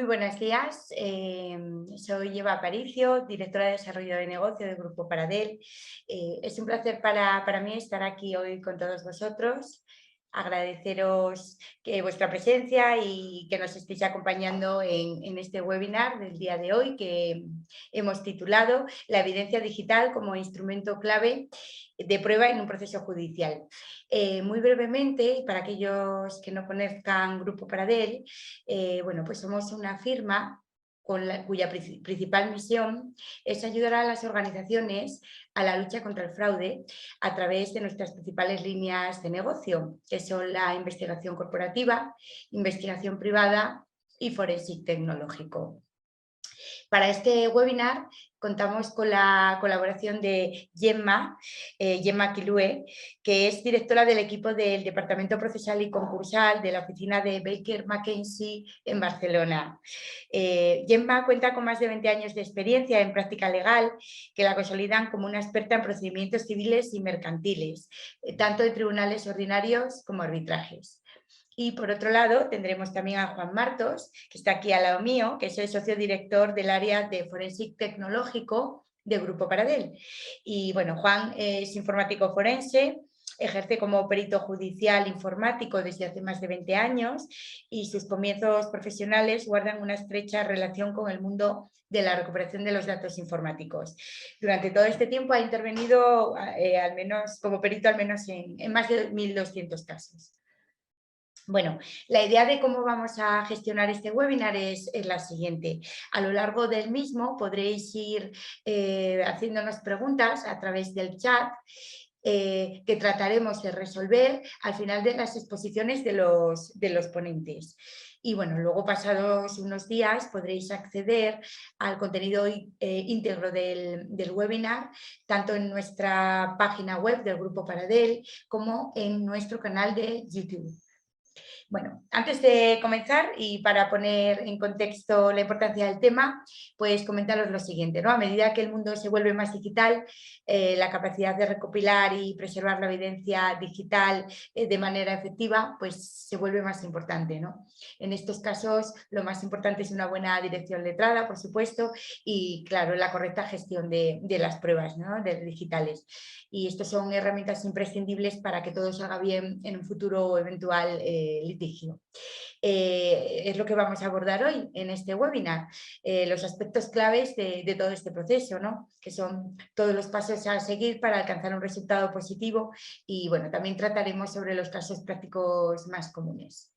buenos días, soy Eva Aparicio, directora de Desarrollo de Negocio del Grupo Paradel. Es un placer para mí estar aquí hoy con todos vosotros, agradeceros vuestra presencia y que nos estéis acompañando en este webinar del día de hoy que hemos titulado La evidencia digital como instrumento clave de prueba en un proceso judicial. Muy brevemente, para aquellos que no conozcan Grupo Paradel, bueno, pues somos una firma cuya principal misión es ayudar a las organizaciones a la lucha contra el fraude a través de nuestras principales líneas de negocio, que son la investigación corporativa, investigación privada y forensic tecnológico. Para este webinar contamos con la colaboración de Gemma Quilue, que es directora del equipo del Departamento Procesal y Concursal de la oficina de Baker McKenzie en Barcelona. Gemma cuenta con más de 20 años de experiencia en práctica legal que la consolidan como una experta en procedimientos civiles y mercantiles, tanto en tribunales ordinarios como arbitrajes. Y por otro lado tendremos también a Juan Martos, que está aquí al lado mío, que es el socio director del área de Forensic Tecnológico de Grupo Paradel. Y bueno, Juan es informático forense, ejerce como perito judicial informático desde hace más de 20 años y sus comienzos profesionales guardan una estrecha relación con el mundo de la recuperación de los datos informáticos. Durante todo este tiempo ha intervenido al menos como perito al menos en más de 1.200 casos. Bueno, la idea de cómo vamos a gestionar este webinar es la siguiente. A lo largo del mismo podréis ir haciéndonos preguntas a través del chat que trataremos de resolver al final de las exposiciones de los ponentes. Y bueno, luego pasados unos días podréis acceder al contenido íntegro del webinar, tanto en nuestra página web del Grupo Paradel como en nuestro canal de YouTube. Bueno, antes de comenzar y para poner en contexto la importancia del tema, pues comentaros lo siguiente, ¿no? A medida que el mundo se vuelve más digital, la capacidad de recopilar y preservar la evidencia digital de manera efectiva, pues se vuelve más importante, ¿no? En estos casos, lo más importante es una buena dirección letrada, por supuesto, y claro, la correcta gestión de las pruebas, ¿no? digitales. Y estas son herramientas imprescindibles para que todo salga bien en un futuro eventual litigio. Es lo que vamos a abordar hoy en este webinar, los aspectos claves de todo este proceso, ¿no? Que son todos los pasos a seguir para alcanzar un resultado positivo y bueno, también trataremos sobre los casos prácticos más comunes.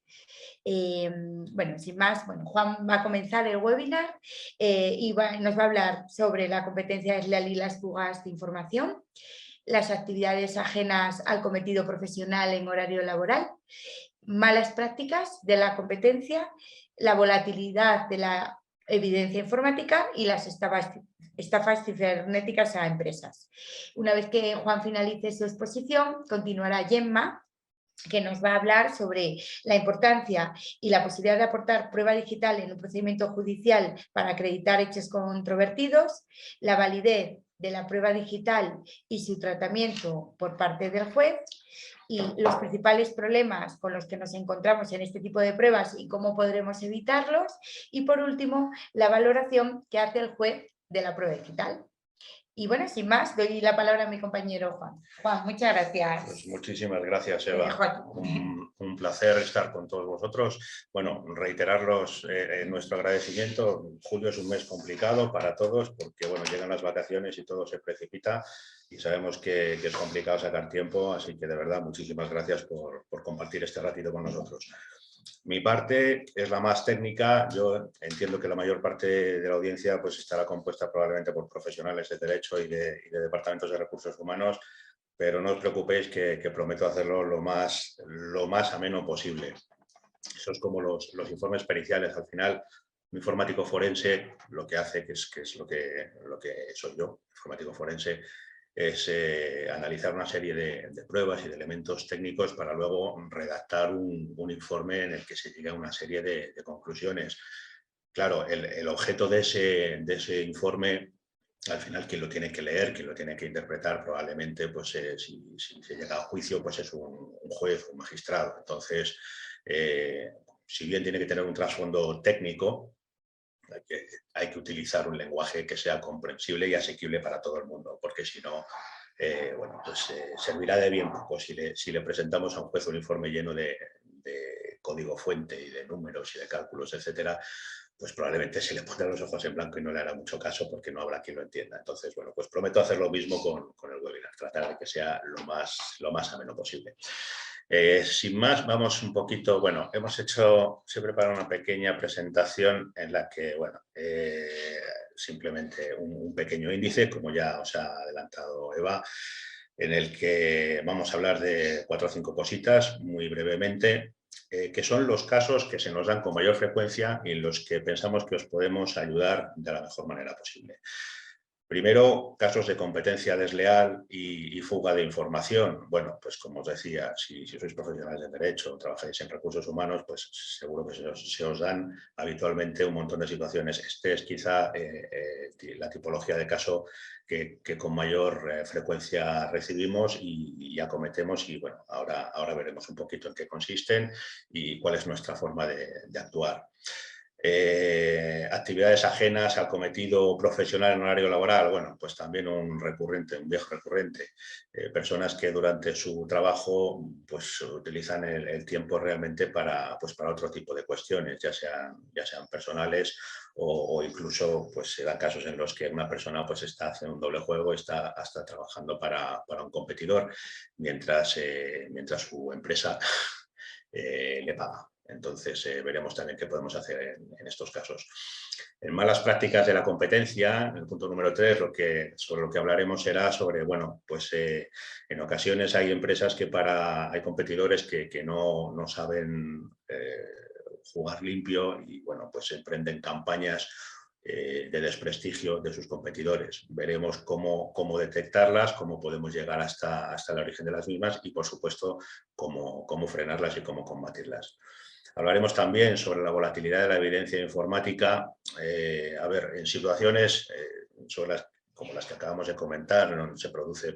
Bueno, sin más, bueno, Juan va a comenzar el webinar y nos va a hablar sobre la competencia desleal y las fugas de información, las actividades ajenas al cometido profesional en horario laboral, malas prácticas de la competencia, la volatilidad de la evidencia informática y las estafas cibernéticas a empresas. Una vez que Juan finalice su exposición, continuará Gemma, que nos va a hablar sobre la importancia y la posibilidad de aportar prueba digital en un procedimiento judicial para acreditar hechos controvertidos, la validez de la prueba digital y su tratamiento por parte del juez y los principales problemas con los que nos encontramos en este tipo de pruebas y cómo podremos evitarlos y por último la valoración que hace el juez de la prueba digital. Y bueno, sin más, doy la palabra a mi compañero Juan. Juan, muchas gracias. Pues muchísimas gracias, Eva. Un placer estar con todos vosotros. Bueno, reiteraros nuestro agradecimiento. Julio es un mes complicado para todos porque bueno, llegan las vacaciones y todo se precipita y sabemos que es complicado sacar tiempo, así que de verdad muchísimas gracias por compartir este ratito con nosotros. Mi parte es la más técnica. Yo entiendo que la mayor parte de la audiencia pues, estará compuesta probablemente por profesionales de derecho y de departamentos de recursos humanos, pero no os preocupéis que prometo hacerlo lo más ameno posible. Eso es como los informes periciales. Al final, un informático forense lo que hace, que es lo que soy yo, informático forense, es analizar una serie de pruebas y de elementos técnicos para luego redactar un informe en el que se llegue a una serie de conclusiones. Claro, el objeto de ese informe, al final quien lo tiene que leer, quien lo tiene que interpretar, probablemente pues, si se llega a juicio, pues es un juez, un magistrado. Entonces, si bien tiene que tener un trasfondo técnico, hay que utilizar un lenguaje que sea comprensible y asequible para todo el mundo, porque si no, bueno, pues servirá de bien poco si le presentamos a un juez un informe lleno de código fuente y de números y de cálculos, etcétera, pues probablemente se le pondrán los ojos en blanco y no le hará mucho caso porque no habrá quien lo entienda. Entonces, bueno, pues prometo hacer lo mismo con el webinar, tratar de que sea lo más ameno posible. Sin más, vamos un poquito, bueno, se ha preparado una pequeña presentación en la que, bueno, simplemente un pequeño índice, como ya os ha adelantado Eva, en el que vamos a hablar de 4 o 5 cositas muy brevemente, que son los casos que se nos dan con mayor frecuencia y en los que pensamos que os podemos ayudar de la mejor manera posible. Primero, casos de competencia desleal y fuga de información. Bueno, pues como os decía, si sois profesionales de derecho o trabajáis en recursos humanos, pues seguro que se os dan habitualmente un montón de situaciones. Este es quizá la tipología de caso que con mayor frecuencia recibimos y acometemos, y bueno, ahora veremos un poquito en qué consisten y cuál es nuestra forma de actuar. Actividades ajenas al cometido profesional en horario laboral, bueno, pues también un viejo recurrente. Personas que durante su trabajo pues utilizan el tiempo realmente para otro tipo de cuestiones, ya sean personales o incluso pues se dan casos en los que una persona pues está haciendo un doble juego, está hasta trabajando para un competidor mientras su empresa le paga. Entonces veremos también qué podemos hacer en estos casos. En malas prácticas de la competencia, en el punto número 3, sobre lo que hablaremos será sobre, bueno, pues en ocasiones hay empresas hay competidores que no saben jugar limpio y, bueno, pues emprenden campañas de desprestigio de sus competidores. Veremos cómo detectarlas, cómo podemos llegar hasta el origen de las mismas y, por supuesto, cómo frenarlas y cómo combatirlas. Hablaremos también sobre la volatilidad de la evidencia informática. En situaciones como las que acabamos de comentar, donde se produce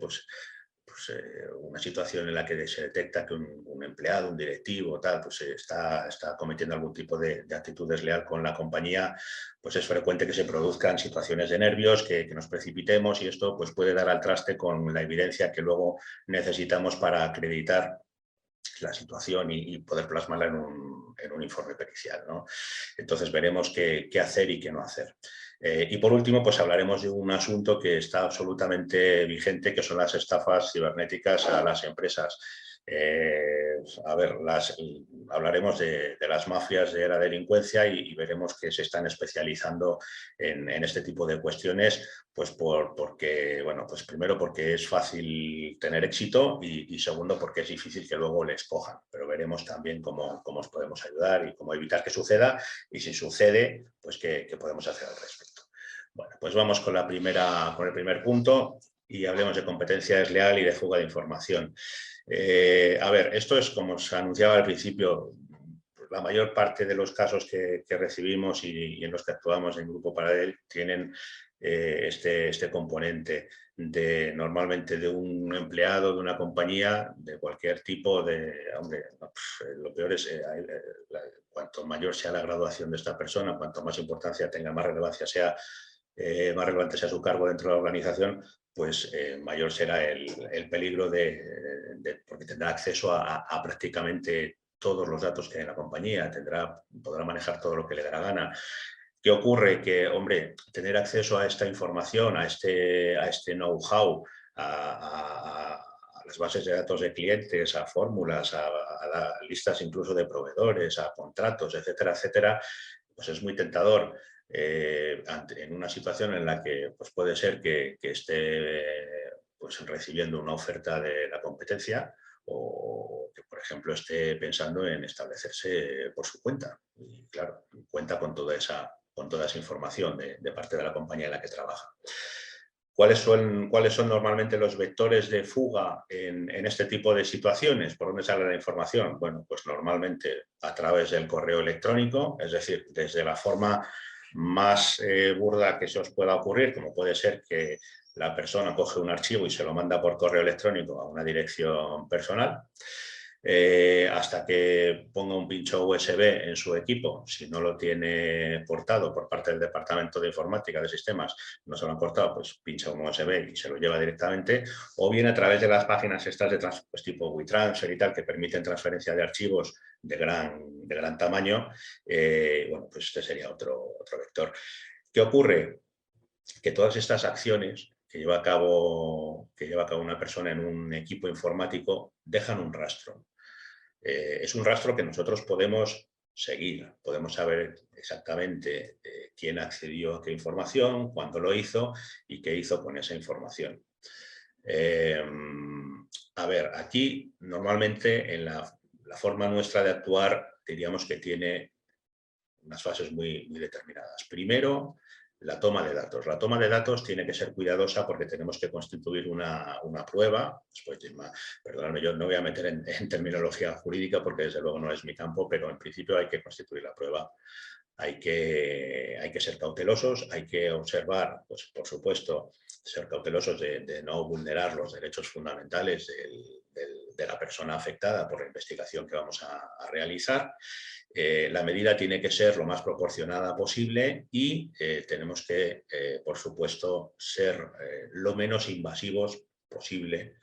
una situación en la que se detecta que un empleado, un directivo, está cometiendo algún tipo de actitud desleal con la compañía, pues es frecuente que se produzcan situaciones de nervios, que nos precipitemos, y esto pues puede dar al traste con la evidencia que luego necesitamos para acreditar la situación y poder plasmarla en un informe pericial, ¿no? Entonces veremos qué hacer y qué no hacer. Y por último, pues hablaremos de un asunto que está absolutamente vigente, que son las estafas cibernéticas a las empresas. Hablaremos de las mafias de la delincuencia y veremos que se están especializando en este tipo de cuestiones, pues porque, bueno, pues primero porque es fácil tener éxito y segundo porque es difícil que luego les cojan, pero veremos también cómo os podemos ayudar y cómo evitar que suceda, y si sucede, pues qué podemos hacer al respecto. Bueno, pues vamos con el primer punto y hablemos de competencia desleal y de fuga de información. Esto es como os anunciaba al principio. La mayor parte de los casos que recibimos y en los que actuamos en Grupo Paradel tienen este componente normalmente de un empleado de una compañía de cualquier tipo lo peor es cuanto mayor sea la graduación de esta persona, cuanto más importancia tenga, más relevancia sea, más relevante sea su cargo dentro de la organización, pues mayor será el peligro porque tendrá acceso a prácticamente todos los datos que hay en la compañía, podrá manejar todo lo que le dé la gana. ¿Qué ocurre? Que, hombre, tener acceso a esta información, a este know-how, a las bases de datos de clientes, a fórmulas, a listas incluso de proveedores, a contratos, etcétera, etcétera, pues es muy tentador en una situación en la que pues puede ser que esté pues recibiendo una oferta de la competencia, o que, por ejemplo, esté pensando en establecerse por su cuenta. Y claro, cuenta con toda esa información de parte de la compañía en la que trabaja. ¿Cuáles son normalmente los vectores de fuga en este tipo de situaciones? ¿Por dónde sale la información? Bueno, pues normalmente a través del correo electrónico, es decir, desde la forma más burda que se os pueda ocurrir, como puede ser que la persona coge un archivo y se lo manda por correo electrónico a una dirección personal. hasta que ponga un pincho USB en su equipo. Si no lo tiene portado por parte del Departamento de Informática de Sistemas, no se lo han cortado, pues pincha un USB y se lo lleva directamente, o bien a través de las páginas estas de pues tipo WeTransfer y tal, que permiten transferencia de archivos de gran tamaño. Bueno, pues este sería otro vector. ¿Qué ocurre? Que todas estas acciones que lleva a cabo una persona en un equipo informático dejan un rastro. Es un rastro que nosotros podemos seguir, podemos saber exactamente quién accedió a qué información, cuándo lo hizo y qué hizo con esa información. A ver, aquí normalmente en la forma nuestra de actuar diríamos que tiene unas fases muy determinadas. Primero, la toma de datos. La toma de datos tiene que ser cuidadosa porque tenemos que constituir una prueba. Perdóname, yo no voy a meter en terminología jurídica porque desde luego no es mi campo, pero en principio hay que constituir la prueba. Hay que ser cautelosos, hay que observar, pues por supuesto, ser cautelosos de no vulnerar los derechos fundamentales de la persona afectada por la investigación que vamos a realizar. La medida tiene que ser lo más proporcionada posible y tenemos que, por supuesto, ser lo menos invasivos posible,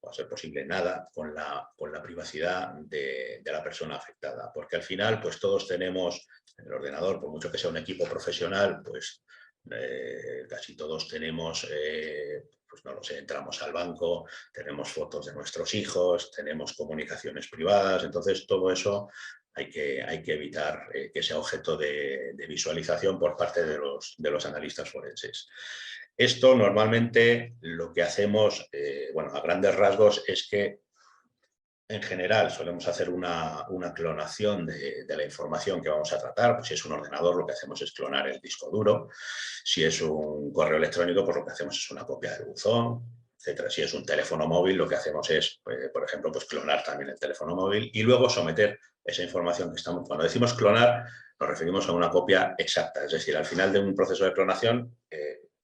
o a ser posible nada, con la privacidad de la persona afectada. Porque al final, pues todos tenemos en el ordenador, por mucho que sea un equipo profesional, pues casi todos tenemos, pues no lo sé, entramos al banco, tenemos fotos de nuestros hijos, tenemos comunicaciones privadas, entonces todo eso hay que evitar que sea objeto de visualización por parte de los analistas forenses. Esto normalmente lo que hacemos, bueno, a grandes rasgos, es que en general solemos hacer una clonación de la información que vamos a tratar. Pues si es un ordenador, lo que hacemos es clonar el disco duro. Si es un correo electrónico, pues lo que hacemos es una copia del buzón, etcétera. Si es un teléfono móvil, lo que hacemos es, por ejemplo, pues clonar también el teléfono móvil y luego someter esa información que estamos... Cuando decimos clonar, nos referimos a una copia exacta. Es decir, al final de un proceso de clonación,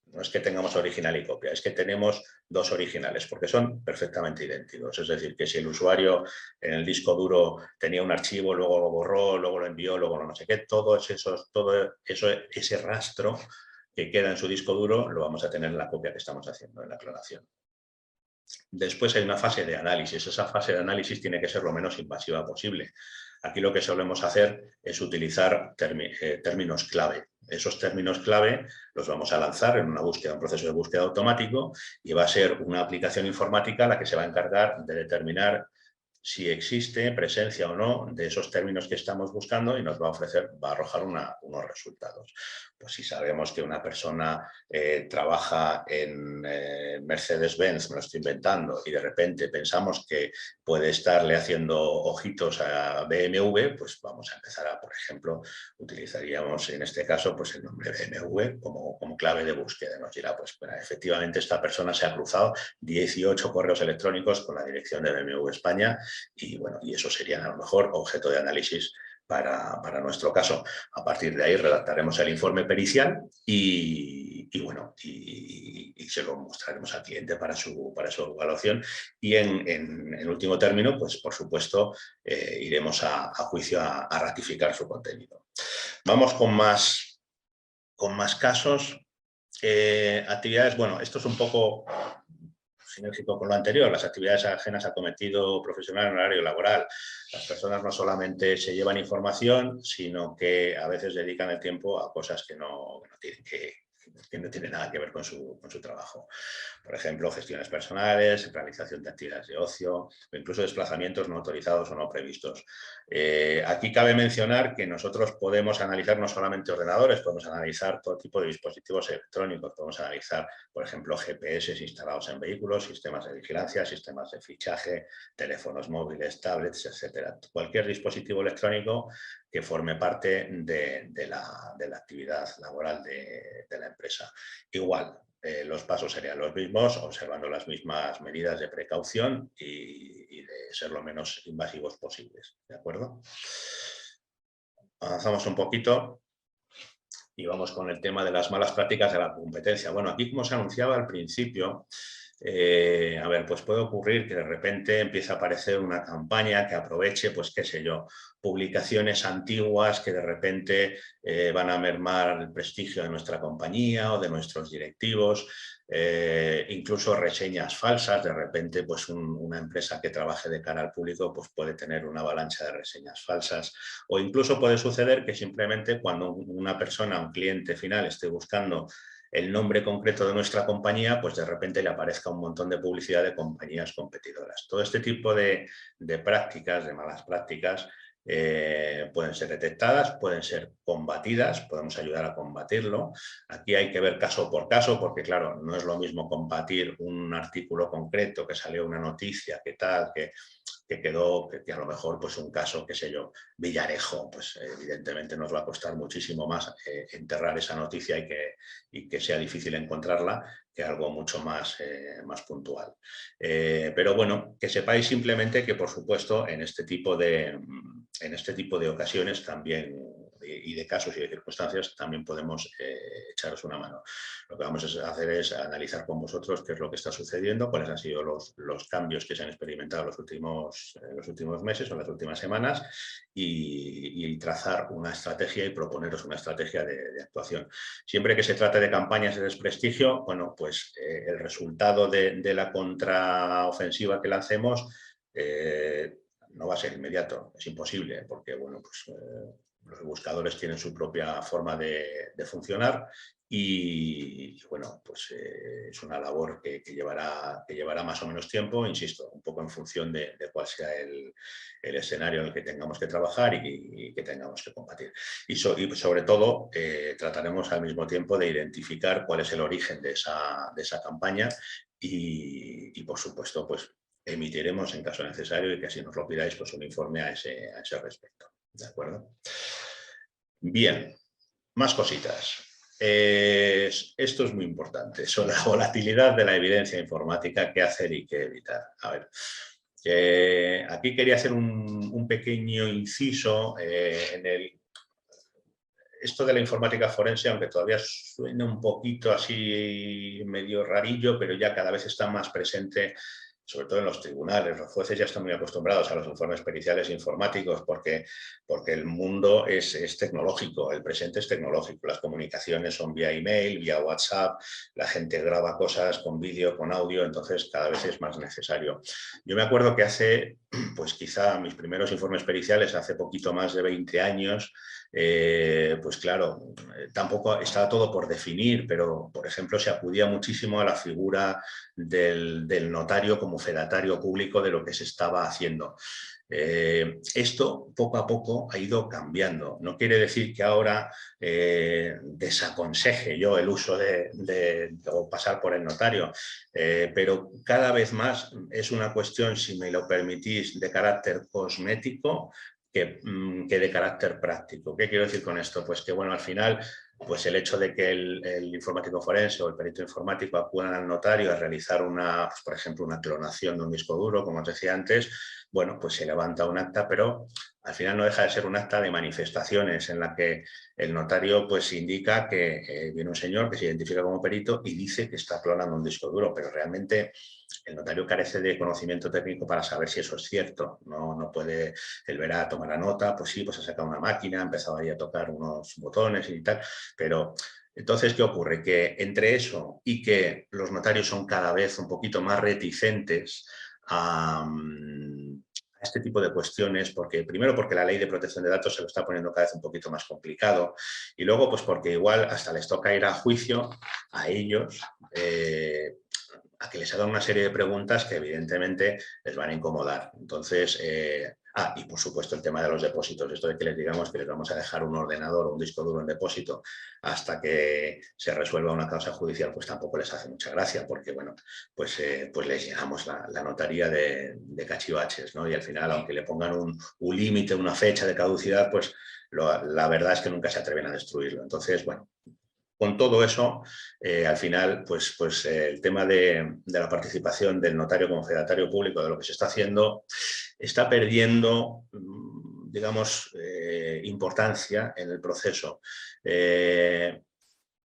no es que tengamos original y copia, es que tenemos dos originales, porque son perfectamente idénticos. Es decir, que si el usuario en el disco duro tenía un archivo, luego lo borró, luego lo envió, luego no sé qué, todo ese rastro que queda en su disco duro lo vamos a tener en la copia que estamos haciendo, en la clonación. Después hay una fase de análisis. Esa fase de análisis tiene que ser lo menos invasiva posible. Aquí lo que solemos hacer es utilizar términos clave. Esos términos clave los vamos a lanzar en una búsqueda, un proceso de búsqueda automático, y va a ser una aplicación informática la que se va a encargar de determinar si existe presencia o no de esos términos que estamos buscando y nos va a arrojar unos resultados. Pues si sabemos que una persona trabaja en Mercedes-Benz, me lo estoy inventando, y de repente pensamos que puede estarle haciendo ojitos a BMW, pues vamos a empezar a, por ejemplo, utilizaríamos en este caso pues el nombre BMW como clave de búsqueda. Nos dirá, pues bueno, efectivamente esta persona se ha cruzado 18 correos electrónicos con la dirección de BMW España y bueno, y eso sería a lo mejor objeto de análisis para nuestro caso. A partir de ahí redactaremos el informe pericial y bueno, y se lo mostraremos al cliente para su evaluación y en último término, pues por supuesto, iremos a juicio a ratificar su contenido. Vamos con más casos. Actividades, bueno, esto es un poco sinérgico con lo anterior, las actividades ajenas al cometido profesional en horario laboral. Las personas no solamente se llevan información, sino que a veces dedican el tiempo a cosas que no tienen nada que ver con su trabajo. Por ejemplo, gestiones personales, realización de actividades de ocio o incluso desplazamientos no autorizados o no previstos. Aquí cabe mencionar que nosotros podemos analizar no solamente ordenadores, podemos analizar todo tipo de dispositivos electrónicos, podemos analizar, por ejemplo, GPS instalados en vehículos, sistemas de vigilancia, sistemas de fichaje, teléfonos móviles, tablets, etcétera. Cualquier dispositivo electrónico que forme parte de la actividad laboral de la empresa. Igual, los pasos serían los mismos, observando las mismas medidas de precaución y de ser lo menos invasivos posibles. ¿De acuerdo? Avanzamos un poquito y vamos con el tema de las malas prácticas de la competencia. Bueno, aquí como se anunciaba al principio, A ver, pues puede ocurrir que de repente empiece a aparecer una campaña que aproveche, pues qué sé yo, publicaciones antiguas que de repente van a mermar el prestigio de nuestra compañía o de nuestros directivos, incluso reseñas falsas. De repente pues una empresa que trabaje de cara al público pues puede tener una avalancha de reseñas falsas, o incluso puede suceder que simplemente cuando una persona, un cliente final, esté buscando el nombre concreto de nuestra compañía, pues de repente le aparezca un montón de publicidad de compañías competidoras. Todo este tipo de prácticas, de malas prácticas, pueden ser detectadas, pueden ser combatidas, podemos ayudar a combatirlo. Aquí hay que ver caso por caso, porque claro, no es lo mismo combatir un artículo concreto que salió una noticia, que tal, que quedó, que a lo mejor pues un caso, qué sé yo, Villarejo, pues evidentemente nos va a costar muchísimo más enterrar esa noticia y que sea difícil encontrarla, que algo mucho más, más puntual. Pero bueno, que sepáis simplemente que por supuesto en este tipo de ocasiones también, y de casos y de circunstancias, también podemos echaros una mano. Lo que vamos a hacer es analizar con vosotros qué es lo que está sucediendo, cuáles han sido los cambios que se han experimentado en los últimos meses o en las últimas semanas, y trazar una estrategia y proponeros una estrategia de actuación. Siempre que se trate de campañas de desprestigio, bueno, pues el resultado de la contraofensiva que lancemos no va a ser inmediato, es imposible, porque bueno, pues los buscadores tienen su propia forma de funcionar y bueno, pues es una labor que llevará más o menos tiempo, insisto, un poco en función de cuál sea el escenario en el que tengamos que trabajar y que tengamos que combatir. Y sobre todo trataremos al mismo tiempo de identificar cuál es el origen de esa campaña y por supuesto, pues emitiremos en caso necesario, y que así nos lo pidáis, pues un informe a ese respecto. ¿De acuerdo? Bien, más cositas. Esto es muy importante, sobre la volatilidad de la evidencia informática, qué hacer y qué evitar. A ver, aquí quería hacer un pequeño inciso en esto de la informática forense, aunque todavía suena un poquito así medio rarillo, pero ya cada vez está más presente, sobre todo en los tribunales. Los jueces ya están muy acostumbrados a los informes periciales informáticos porque el mundo es tecnológico, el presente es tecnológico. Las comunicaciones son vía email, vía WhatsApp, la gente graba cosas con vídeo, con audio, entonces cada vez es más necesario. Yo me acuerdo que hace, pues quizá mis primeros informes periciales, hace poquito más de 20 años, pues claro, tampoco estaba todo por definir, pero por ejemplo se acudía muchísimo a la figura del notario como fedatario público de lo que se estaba haciendo. Esto poco a poco ha ido cambiando. No quiere decir que ahora desaconseje yo el uso o pasar por el notario, pero cada vez más es una cuestión, si me lo permitís, de carácter cosmético que de carácter práctico. ¿Qué quiero decir con esto? Pues que bueno, al final, pues el hecho de que el informático forense o el perito informático acudan al notario a realizar pues por ejemplo, una clonación de un disco duro, como os decía antes, bueno, pues se levanta un acta, pero al final no deja de ser un acta de manifestaciones en la que el notario pues indica que viene un señor que se identifica como perito y dice que está clonando un disco duro, pero realmente el notario carece de conocimiento técnico para saber si eso es cierto. No puede, él verá, tomar la nota, pues sí, pues ha sacado una máquina, ha empezado ahí a tocar unos botones y tal, pero entonces, ¿qué ocurre? Que entre eso y que los notarios son cada vez un poquito más reticentes a este tipo de cuestiones, primero porque la ley de protección de datos se lo está poniendo cada vez un poquito más complicado, y luego pues porque igual hasta les toca ir a juicio a ellos, a que les hagan una serie de preguntas que evidentemente les van a incomodar. Entonces, y por supuesto el tema de los depósitos, esto de que les digamos que les vamos a dejar un ordenador o un disco duro en depósito hasta que se resuelva una causa judicial, pues tampoco les hace mucha gracia, porque bueno, pues les llenamos la notaría de cachivaches, ¿no? Y al final, aunque le pongan un límite, una fecha de caducidad, pues la verdad es que nunca se atreven a destruirlo. Entonces, bueno, con todo eso, al final, pues el tema de la participación del notario como fedatario público de lo que se está haciendo está perdiendo, digamos, importancia en el proceso.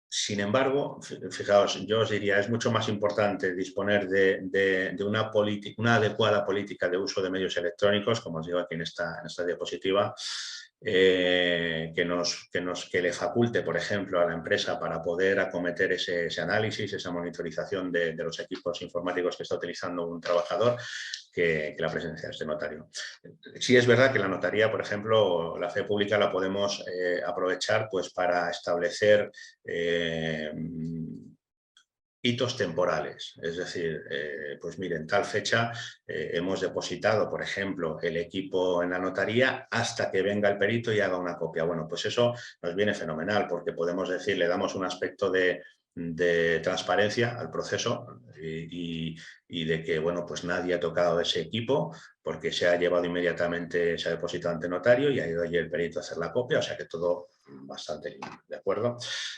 Sin embargo, fijaos, yo os diría, es mucho más importante disponer de una adecuada política de uso de medios electrónicos, como os digo aquí en esta diapositiva, que le faculte, por ejemplo, a la empresa para poder acometer ese análisis, esa monitorización de los equipos informáticos que está utilizando un trabajador, que la presencia de este notario. Sí es verdad que la notaría, por ejemplo, la fe pública la podemos aprovechar pues, para establecer hitos temporales, es decir, pues miren, tal fecha hemos depositado, por ejemplo, el equipo en la notaría hasta que venga el perito y haga una copia. Bueno, pues eso nos viene fenomenal porque podemos decir, le damos un aspecto de transparencia al proceso y de que, bueno, pues nadie ha tocado ese equipo porque se ha llevado inmediatamente, se ha depositado ante notario y ha ido allí el perito a hacer la copia, o sea que todo bastante bien, ¿de acuerdo?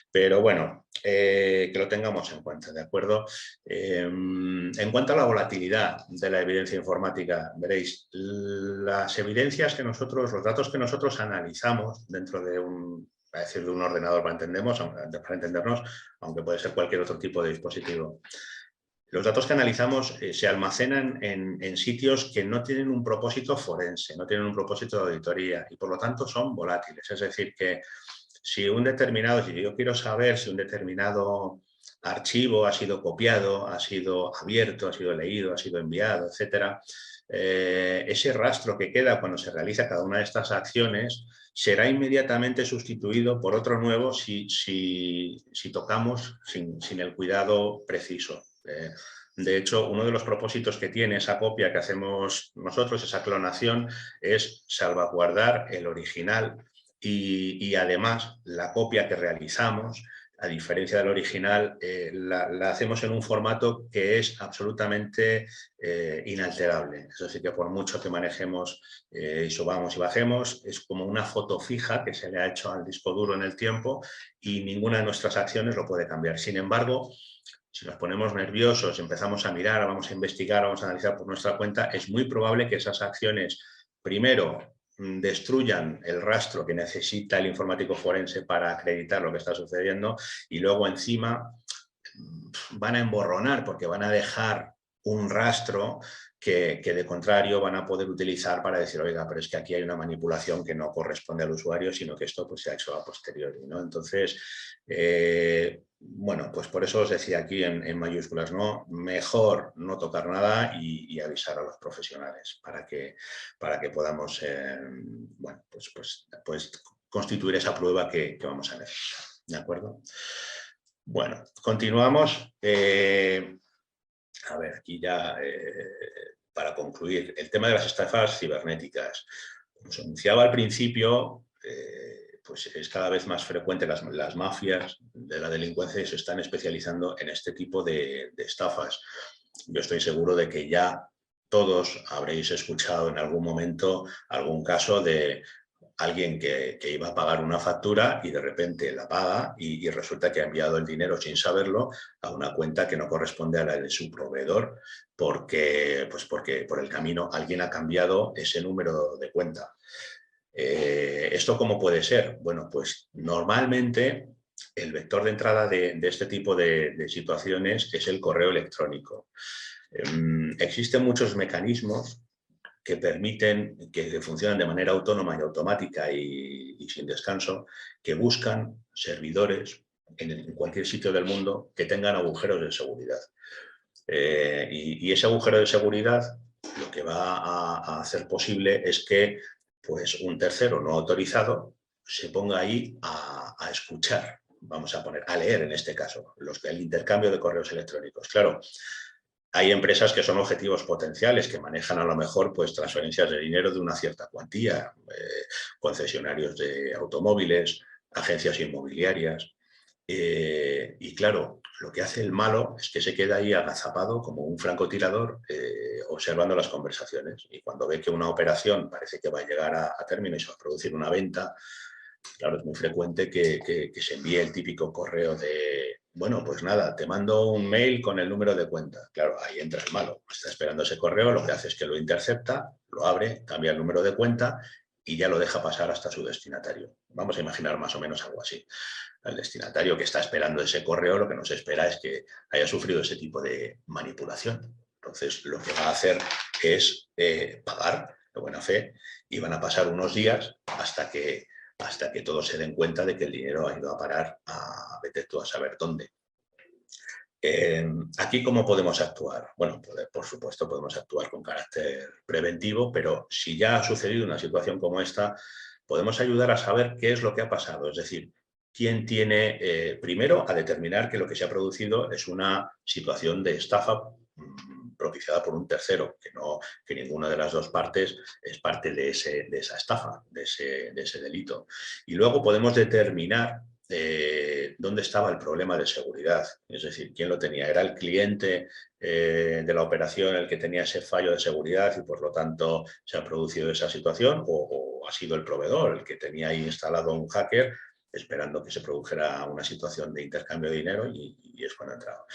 Pero bueno, que lo tengamos en cuenta, ¿de acuerdo? En cuanto a la volatilidad de la evidencia informática, veréis, las evidencias que nosotros, los datos que nosotros analizamos dentro de un ordenador para entendernos, aunque puede ser cualquier otro tipo de dispositivo. Los datos que analizamos se almacenan en sitios que no tienen un propósito forense, no tienen un propósito de auditoría y por lo tanto son volátiles. Es decir, que si yo quiero saber si un determinado archivo ha sido copiado, ha sido abierto, ha sido leído, ha sido enviado, etcétera, ese rastro que queda cuando se realiza cada una de estas acciones será inmediatamente sustituido por otro nuevo si tocamos sin el cuidado preciso. De hecho, uno de los propósitos que tiene esa copia que hacemos nosotros, esa clonación, es salvaguardar el original y además la copia que realizamos, a diferencia del original, la hacemos en un formato que es absolutamente inalterable. Es decir, que por mucho que manejemos y subamos y bajemos, es como una foto fija que se le ha hecho al disco duro en el tiempo y ninguna de nuestras acciones lo puede cambiar. Sin embargo, si nos ponemos nerviosos, empezamos a mirar, vamos a investigar, vamos a analizar por nuestra cuenta, es muy probable que esas acciones, primero, destruyan el rastro que necesita el informático forense para acreditar lo que está sucediendo y luego encima van a emborronar porque van a dejar un rastro que de contrario van a poder utilizar para decir, oiga, pero es que aquí hay una manipulación que no corresponde al usuario, sino que esto pues, se ha hecho a posteriori, ¿no? Entonces, bueno, pues por eso os decía aquí en mayúsculas, ¿no? Mejor no tocar nada y avisar a los profesionales para que podamos, bueno, pues constituir esa prueba que vamos a necesitar, ¿de acuerdo? Bueno, continuamos. A ver, aquí ya para concluir, el tema de las estafas cibernéticas. Como os anunciaba al principio, pues es cada vez más frecuente, las mafias de la delincuencia se están especializando en este tipo de estafas. Yo estoy seguro de que ya todos habréis escuchado en algún momento algún caso de alguien que iba a pagar una factura y de repente la paga y resulta que ha enviado el dinero sin saberlo a una cuenta que no corresponde a la de su proveedor porque por el camino alguien ha cambiado ese número de cuenta. ¿Esto cómo puede ser? Bueno, pues normalmente el vector de entrada de este tipo de situaciones es el correo electrónico. Existen muchos mecanismos que permiten, que funcionan de manera autónoma y automática y sin descanso, que buscan servidores en cualquier sitio del mundo que tengan agujeros de seguridad. Y ese agujero de seguridad lo que va a hacer posible es que pues, un tercero no autorizado se ponga ahí a escuchar, vamos a poner, a leer en este caso, el intercambio de correos electrónicos. Claro, hay empresas que son objetivos potenciales, que manejan a lo mejor pues, transferencias de dinero de una cierta cuantía, concesionarios de automóviles, agencias inmobiliarias. Y claro, lo que hace el malo es que se queda ahí agazapado como un francotirador observando las conversaciones. Y cuando ve que una operación parece que va a llegar a término y se va a producir una venta, claro, es muy frecuente que se envíe el típico correo de, bueno, pues nada, te mando un mail con el número de cuenta. Claro, ahí entra el malo. Está esperando ese correo, lo que hace es que lo intercepta, lo abre, cambia el número de cuenta y ya lo deja pasar hasta su destinatario. Vamos a imaginar más o menos algo así. El destinatario que está esperando ese correo, lo que nos espera es que haya sufrido ese tipo de manipulación. Entonces, lo que va a hacer es pagar de buena fe, y van a pasar unos días hasta que todos se den cuenta de que el dinero ha ido a parar a vete tú a saber dónde. Aquí, ¿cómo podemos actuar? Bueno, por supuesto podemos actuar con carácter preventivo, pero si ya ha sucedido una situación como esta, podemos ayudar a saber qué es lo que ha pasado. Es decir, quién tiene, primero, a determinar que lo que se ha producido es una situación de estafa propiciada por un tercero, que ninguna de las dos partes es parte de esa estafa, de ese delito. Y luego podemos determinar dónde estaba el problema de seguridad, es decir, quién lo tenía. ¿Era el cliente de la operación el que tenía ese fallo de seguridad y por lo tanto se ha producido esa situación, o ha sido el proveedor el que tenía ahí instalado un hacker esperando que se produjera una situación de intercambio de dinero y es cuando ha entrado?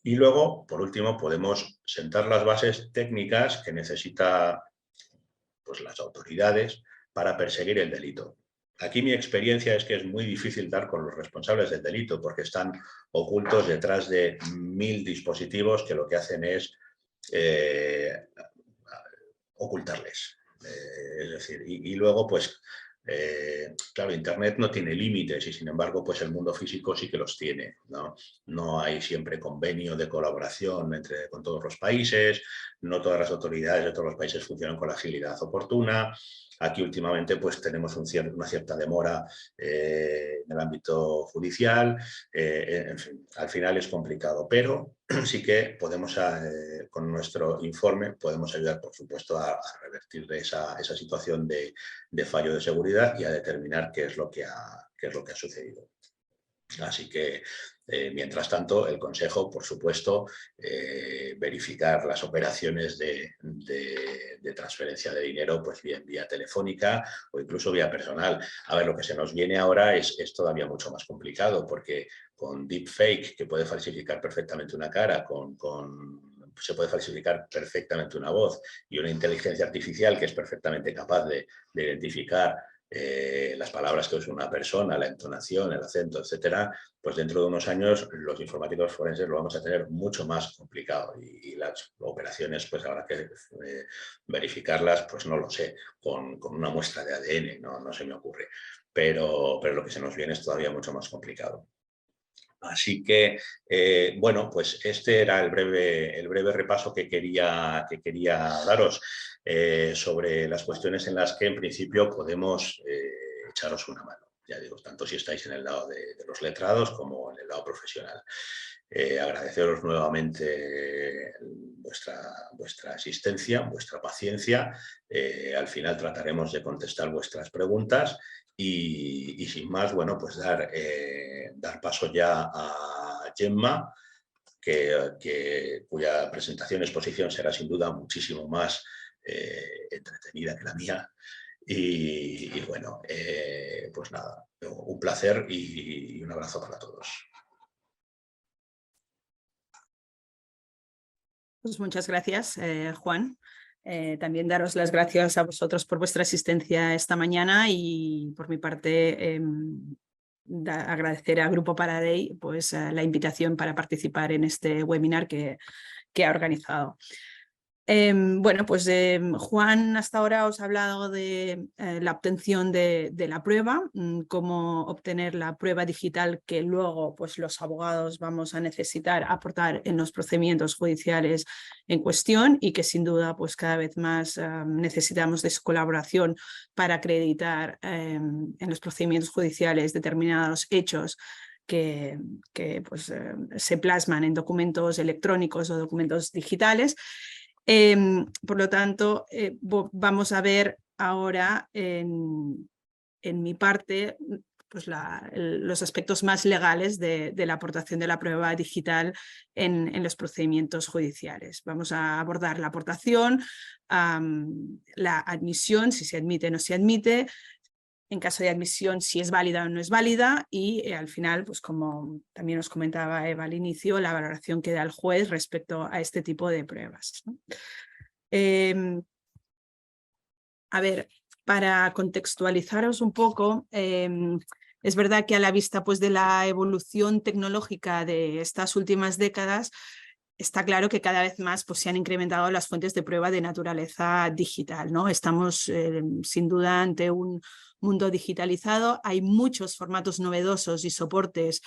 Y luego, por último, podemos sentar las bases técnicas que necesitan pues, las autoridades para perseguir el delito. Aquí mi experiencia es que es muy difícil dar con los responsables del delito porque están ocultos detrás de 1000 dispositivos que lo que hacen es ocultarles. Es decir, y luego, pues, claro, Internet no tiene límites y, sin embargo, pues el mundo físico sí que los tiene, ¿no? No hay siempre convenio de colaboración con todos los países, no todas las autoridades de todos los países funcionan con la agilidad oportuna. Aquí últimamente pues tenemos una cierta demora en el ámbito judicial, en fin, al final es complicado, pero sí que podemos, con nuestro informe, podemos ayudar, por supuesto, a revertir esa situación de fallo de seguridad y a determinar qué es lo que ha sucedido. Así que, mientras tanto, el consejo, por supuesto, verificar las operaciones de transferencia de dinero, pues bien vía telefónica o incluso vía personal. A ver, lo que se nos viene ahora es todavía mucho más complicado, porque con deepfake, que puede falsificar perfectamente una cara, se puede falsificar perfectamente una voz, y una inteligencia artificial que es perfectamente capaz de identificar las palabras que usa una persona, la entonación, el acento, etcétera, pues dentro de unos años los informáticos forenses lo vamos a tener mucho más complicado, y las operaciones, pues habrá que verificarlas, pues no lo sé, con una muestra de ADN, no se me ocurre, pero lo que se nos viene es todavía mucho más complicado. Así que, bueno, pues este era el breve repaso que quería daros sobre las cuestiones en las que en principio podemos echaros una mano. Ya digo, tanto si estáis en el lado de los letrados como en el lado profesional. Agradeceros nuevamente vuestra asistencia, vuestra paciencia. Al final trataremos de contestar vuestras preguntas y sin más, bueno, pues dar paso ya a Gemma, cuya presentación, exposición será sin duda muchísimo más entretenida que la mía. Y bueno, pues nada, un placer y un abrazo para todos. Pues muchas gracias, Juan. También daros las gracias a vosotros por vuestra asistencia esta mañana, y por mi parte agradecer a Grupo Paradell pues, la invitación para participar en este webinar que ha organizado. Bueno, pues Juan hasta ahora os ha hablado de la obtención de la prueba, cómo obtener la prueba digital que luego pues, los abogados vamos a necesitar aportar en los procedimientos judiciales en cuestión, y que sin duda pues, cada vez más necesitamos de su colaboración para acreditar en los procedimientos judiciales determinados hechos que pues, se plasman en documentos electrónicos o documentos digitales. Por lo tanto, vamos a ver ahora en mi parte pues los aspectos más legales de la aportación de la prueba digital en los procedimientos judiciales. Vamos a abordar la aportación, la admisión, si se admite o no se admite, en caso de admisión, si es válida o no es válida, y al final, pues como también os comentaba Eva al inicio, la valoración que da el juez respecto a este tipo de pruebas, ¿no? A ver, para contextualizaros un poco, es verdad que a la vista pues, de la evolución tecnológica de estas últimas décadas, está claro que cada vez más pues, se han incrementado las fuentes de prueba de naturaleza digital, ¿no? Estamos sin duda ante un mundo digitalizado, hay muchos formatos novedosos y soportes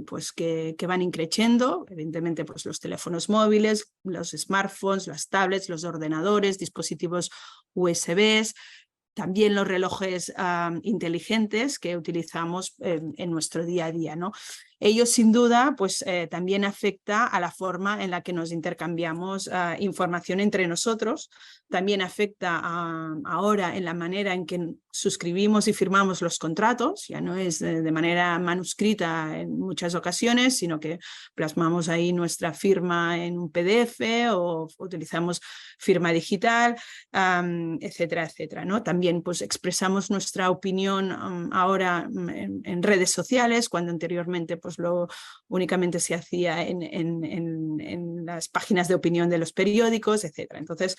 pues que van increciendo, evidentemente pues, los teléfonos móviles, los smartphones, las tablets, los ordenadores, dispositivos USBs, también los relojes inteligentes que utilizamos en nuestro día a día, ¿no? Ello sin duda pues, también afecta a la forma en la que nos intercambiamos información entre nosotros, también afecta ahora en la manera en que suscribimos y firmamos los contratos, ya no es de manera manuscrita en muchas ocasiones, sino que plasmamos ahí nuestra firma en un PDF o utilizamos firma digital, etcétera, etcétera, ¿no? También pues, expresamos nuestra opinión ahora en redes sociales, cuando anteriormente pues, únicamente se hacía en las páginas de opinión de los periódicos, etcétera. Entonces,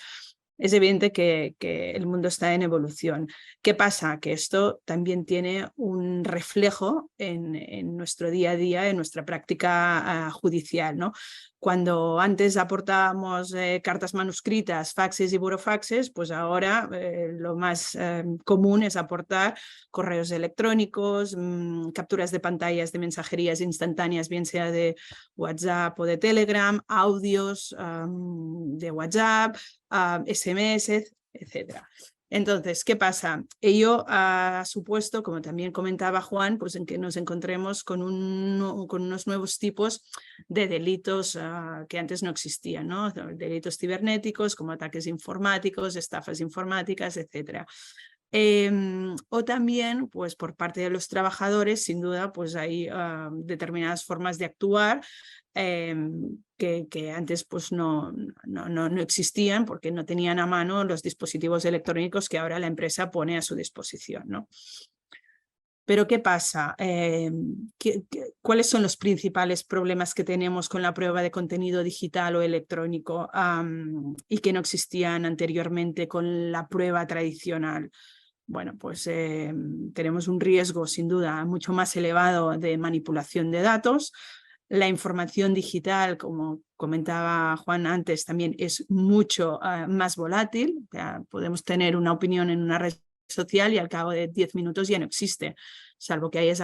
es evidente que el mundo está en evolución. ¿Qué pasa? Que esto también tiene un reflejo en nuestro día a día, en nuestra práctica judicial, ¿no? Cuando antes aportábamos cartas manuscritas, faxes y burofaxes, pues ahora lo más común es aportar correos electrónicos, capturas de pantallas de mensajerías instantáneas, bien sea de WhatsApp o de Telegram, audios de WhatsApp, SMS, etcétera. Entonces, ¿qué pasa? Ello ha supuesto, como también comentaba Juan, pues en que nos encontremos con unos nuevos tipos de delitos que antes no existían, ¿no? Delitos cibernéticos, como ataques informáticos, estafas informáticas, etcétera. O también, pues por parte de los trabajadores, sin duda, pues hay determinadas formas de actuar que antes pues no existían porque no tenían a mano los dispositivos electrónicos que ahora la empresa pone a su disposición, ¿no? Pero ¿qué pasa? ¿Cuáles son los principales problemas que tenemos con la prueba de contenido digital o electrónico y que no existían anteriormente con la prueba tradicional? Bueno, pues tenemos un riesgo sin duda mucho más elevado de manipulación de datos. La información digital, como comentaba Juan antes, también es mucho más volátil. O sea, podemos tener una opinión en una red social y al cabo de 10 minutos ya no existe, salvo que hayas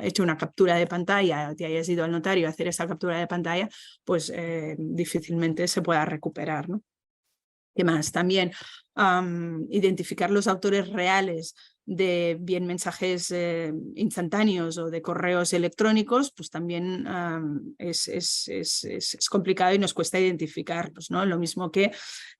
hecho una captura de pantalla, te hayas ido al notario a hacer esa captura de pantalla, pues difícilmente se pueda recuperar, ¿no? ¿Qué más? También identificar los autores reales de bien mensajes instantáneos o de correos electrónicos, pues también es complicado y nos cuesta identificarlos, ¿no? Lo mismo que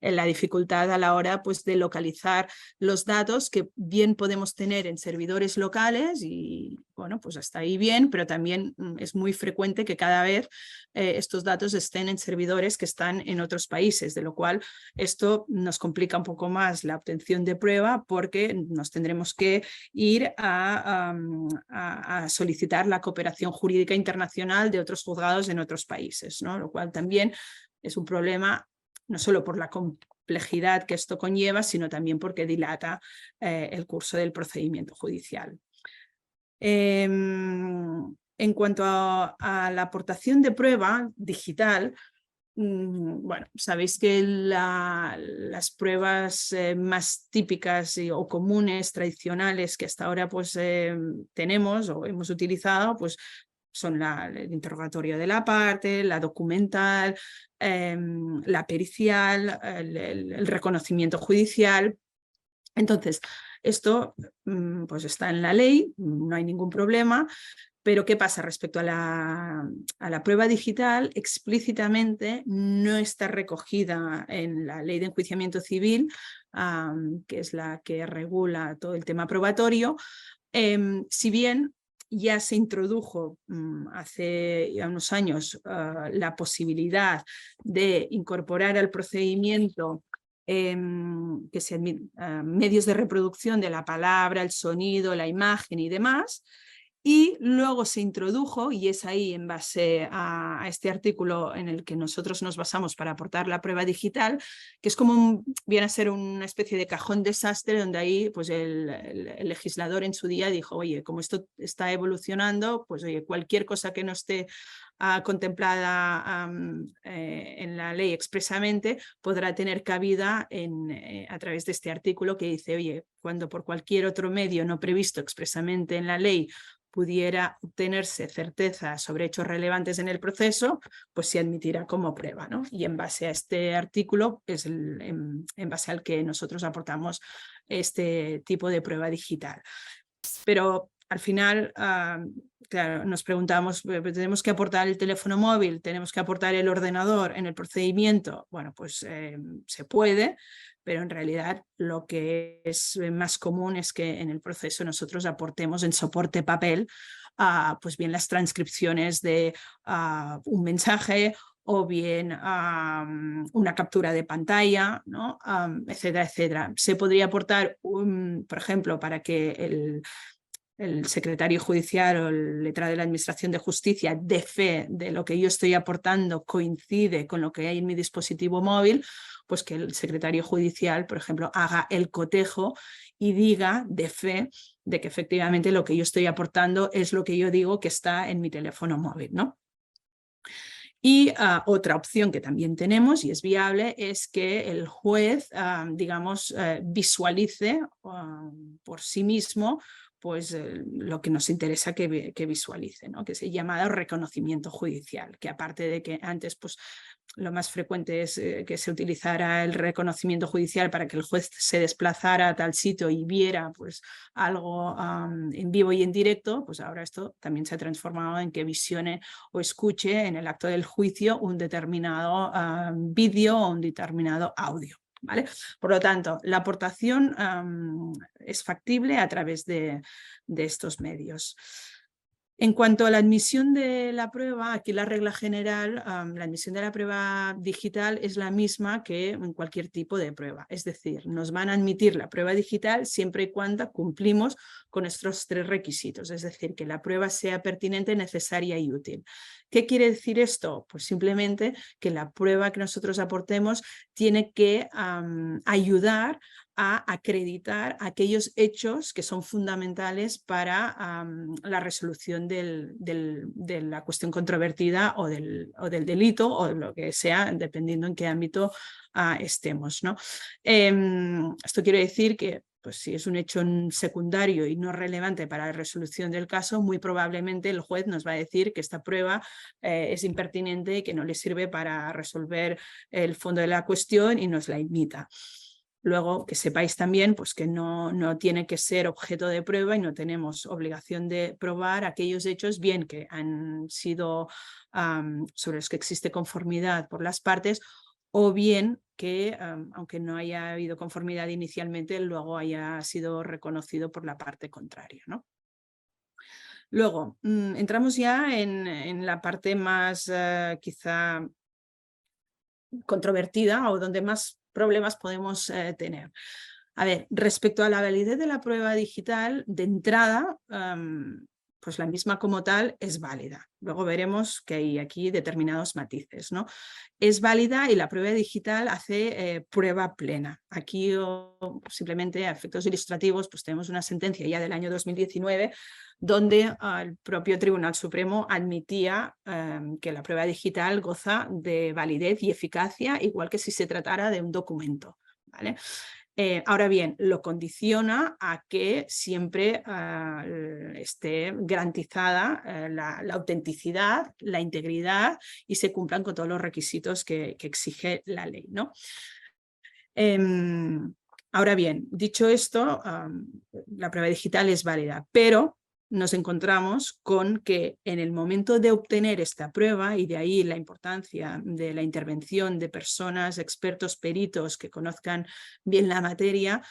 la dificultad a la hora pues, de localizar los datos que bien podemos tener en servidores locales y bueno, pues hasta ahí bien, pero también es muy frecuente que cada vez estos datos estén en servidores que están en otros países, de lo cual esto nos complica un poco más la obtención de prueba porque nos tendremos que ir a solicitar la cooperación jurídica internacional de otros juzgados en otros países, ¿no? Lo cual también es un problema no solo por la complejidad que esto conlleva, sino también porque dilata el curso del procedimiento judicial. En cuanto a la aportación de prueba digital, bueno, sabéis que las pruebas más típicas o comunes, tradicionales que hasta ahora pues, tenemos o hemos utilizado, pues son el interrogatorio de la parte, la documental, la pericial, el reconocimiento judicial. Entonces, esto pues está en la ley, no hay ningún problema. Pero ¿qué pasa respecto a la prueba digital? Explícitamente no está recogida en la Ley de Enjuiciamiento Civil, que es la que regula todo el tema probatorio, si bien ya se introdujo hace ya unos años la posibilidad de incorporar al procedimiento que sean medios de reproducción de la palabra, el sonido, la imagen y demás. Y luego se introdujo, y es ahí en base a este artículo en el que nosotros nos basamos para aportar la prueba digital, que es como viene a ser una especie de cajón desastre, donde ahí pues el legislador en su día dijo, oye, como esto está evolucionando, pues oye, cualquier cosa que no esté contemplada en la ley expresamente podrá tener cabida a través de este artículo que dice, oye, cuando por cualquier otro medio no previsto expresamente en la ley pudiera obtenerse certeza sobre hechos relevantes en el proceso, pues se admitirá como prueba, ¿no? Y en base a este artículo es en base al que nosotros aportamos este tipo de prueba digital. Pero al final, claro, nos preguntamos, ¿tenemos que aportar el teléfono móvil? ¿Tenemos que aportar el ordenador en el procedimiento? Bueno, pues se puede, pero en realidad lo que es más común es que en el proceso nosotros aportemos en soporte papel, pues bien las transcripciones de un mensaje o bien una captura de pantalla, ¿no? Etcétera, etcétera. Se podría aportar, por ejemplo, para que el secretario judicial o el letrado de la Administración de Justicia dé fe de lo que yo estoy aportando coincide con lo que hay en mi dispositivo móvil, pues que el secretario judicial, por ejemplo, haga el cotejo y diga de fe de que efectivamente lo que yo estoy aportando es lo que yo digo que está en mi teléfono móvil, ¿no? Y otra opción que también tenemos y es viable es que el juez, digamos, visualice por sí mismo pues lo que nos interesa que visualice, ¿no? Que es el llamado reconocimiento judicial, que aparte de que antes pues lo más frecuente es que se utilizara el reconocimiento judicial para que el juez se desplazara a tal sitio y viera pues algo en vivo y en directo, pues ahora esto también se ha transformado en que visione o escuche en el acto del juicio un determinado vídeo o un determinado audio. ¿Vale? Por lo tanto, la aportación es factible a través de estos medios. En cuanto a la admisión de la prueba, aquí la regla general, la admisión de la prueba digital es la misma que en cualquier tipo de prueba. Es decir, nos van a admitir la prueba digital siempre y cuando cumplimos con estos 3 requisitos. Es decir, que la prueba sea pertinente, necesaria y útil. ¿Qué quiere decir esto? Pues simplemente que la prueba que nosotros aportemos tiene que ayudar a acreditar aquellos hechos que son fundamentales para la resolución de la cuestión controvertida o del delito o de lo que sea, dependiendo en qué ámbito estemos, ¿no? Esto quiere decir que pues, si es un hecho secundario y no relevante para la resolución del caso, muy probablemente el juez nos va a decir que esta prueba es impertinente y que no le sirve para resolver el fondo de la cuestión y nos la imita. Luego, que sepáis también pues, que no tiene que ser objeto de prueba y no tenemos obligación de probar aquellos hechos bien que han sido sobre los que existe conformidad por las partes o bien que, aunque no haya habido conformidad inicialmente, luego haya sido reconocido por la parte contraria, ¿no? Luego, entramos ya en la parte más quizá controvertida o donde más problemas podemos tener. A ver, respecto a la validez de la prueba digital, de entrada, pues la misma como tal es válida. Luego veremos que hay aquí determinados matices, ¿no? Es válida y la prueba digital hace prueba plena. Aquí simplemente a efectos ilustrativos pues tenemos una sentencia ya del año 2019 donde el propio Tribunal Supremo admitía que la prueba digital goza de validez y eficacia igual que si se tratara de un documento, ¿vale? Ahora bien, lo condiciona a que siempre esté garantizada la autenticidad, la integridad y se cumplan con todos los requisitos que exige la ley, ¿no? Ahora bien, dicho esto, la prueba digital es válida, pero nos encontramos con que en el momento de obtener esta prueba, y de ahí la importancia de la intervención de personas, expertos, peritos que conozcan bien la materia,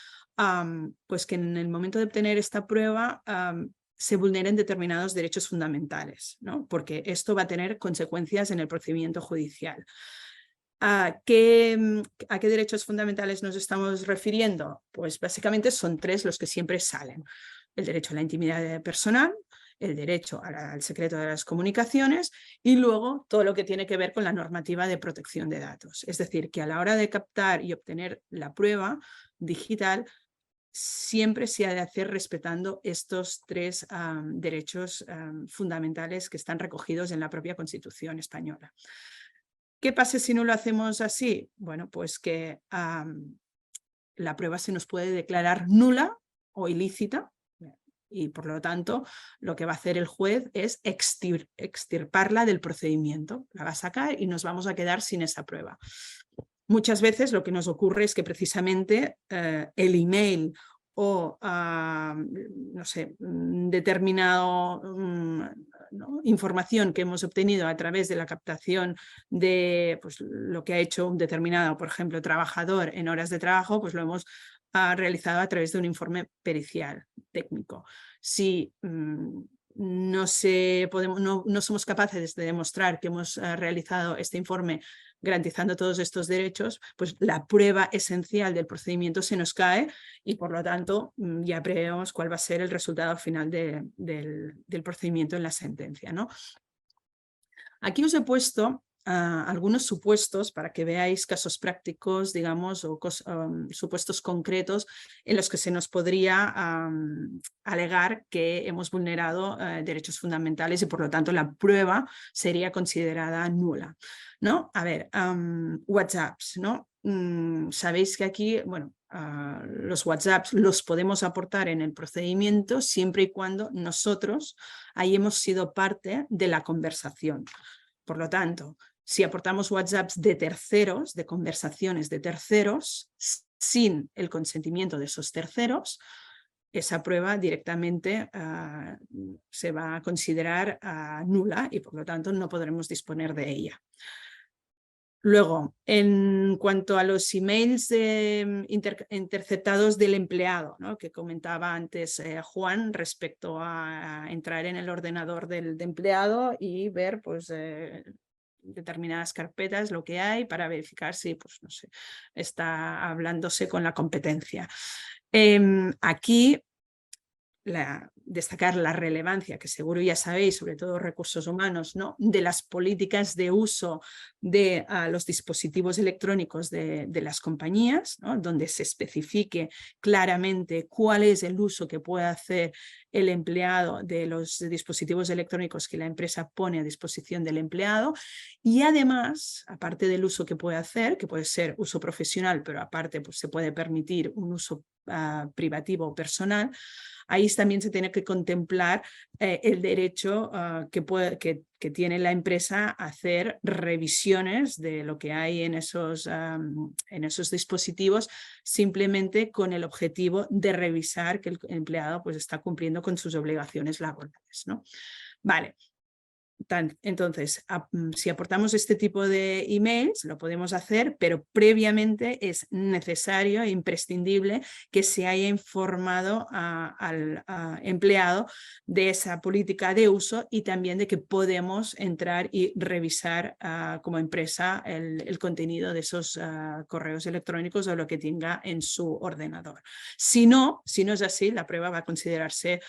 pues que en el momento de obtener esta prueba se vulneren determinados derechos fundamentales, ¿no? Porque esto va a tener consecuencias en el procedimiento judicial. ¿A qué derechos fundamentales nos estamos refiriendo? Pues básicamente son 3 los que siempre salen. El derecho a la intimidad personal, el derecho al secreto de las comunicaciones y luego todo lo que tiene que ver con la normativa de protección de datos. Es decir, que a la hora de captar y obtener la prueba digital siempre se ha de hacer respetando estos tres derechos fundamentales que están recogidos en la propia Constitución española. ¿Qué pasa si no lo hacemos así? Bueno, pues que la prueba se nos puede declarar nula o ilícita y por lo tanto lo que va a hacer el juez es extirparla del procedimiento. La va a sacar y nos vamos a quedar sin esa prueba. Muchas veces lo que nos ocurre es que precisamente el email o, no sé, determinado información que hemos obtenido a través de la captación de pues, lo que ha hecho un determinado, por ejemplo, trabajador en horas de trabajo, pues lo hemos realizado a través de un informe pericial técnico. Si no somos capaces de demostrar que hemos realizado este informe garantizando todos estos derechos, pues la prueba esencial del procedimiento se nos cae y por lo tanto ya prevemos cuál va a ser el resultado final del procedimiento en la sentencia, ¿no? Aquí os he puesto algunos supuestos para que veáis casos prácticos, digamos, o supuestos concretos en los que se nos podría alegar que hemos vulnerado derechos fundamentales y por lo tanto la prueba sería considerada nula, ¿no? A ver, WhatsApps, ¿no? Sabéis que aquí, bueno, los WhatsApps los podemos aportar en el procedimiento siempre y cuando nosotros hayamos sido parte de la conversación. Por lo tanto, si aportamos WhatsApps de terceros, de conversaciones de terceros, sin el consentimiento de esos terceros, esa prueba directamente se va a considerar nula y por lo tanto no podremos disponer de ella. Luego, en cuanto a los emails interceptados del empleado, ¿no? Que comentaba antes Juan respecto a entrar en el ordenador del empleado y ver pues, determinadas carpetas, lo que hay para verificar si pues, no sé, está hablándose con la competencia. Aquí destacar la relevancia, que seguro ya sabéis, sobre todo recursos humanos, ¿no? De las políticas de uso de los dispositivos electrónicos de las compañías, ¿no? Donde se especifique claramente cuál es el uso que puede hacer el empleado de los dispositivos electrónicos que la empresa pone a disposición del empleado y además, aparte del uso que puede hacer, que puede ser uso profesional, pero aparte pues, se puede permitir un uso privativo o personal, ahí también se tiene que contemplar el derecho que tiene la empresa a hacer revisiones de lo que hay en esos dispositivos simplemente con el objetivo de revisar que el empleado pues, está cumpliendo con sus obligaciones laborales, ¿no? Vale. Entonces, si aportamos este tipo de emails, lo podemos hacer, pero previamente es necesario e imprescindible que se haya informado al empleado de esa política de uso y también de que podemos entrar y revisar como empresa el contenido de esos correos electrónicos o lo que tenga en su ordenador. Si no es así, la prueba va a considerarse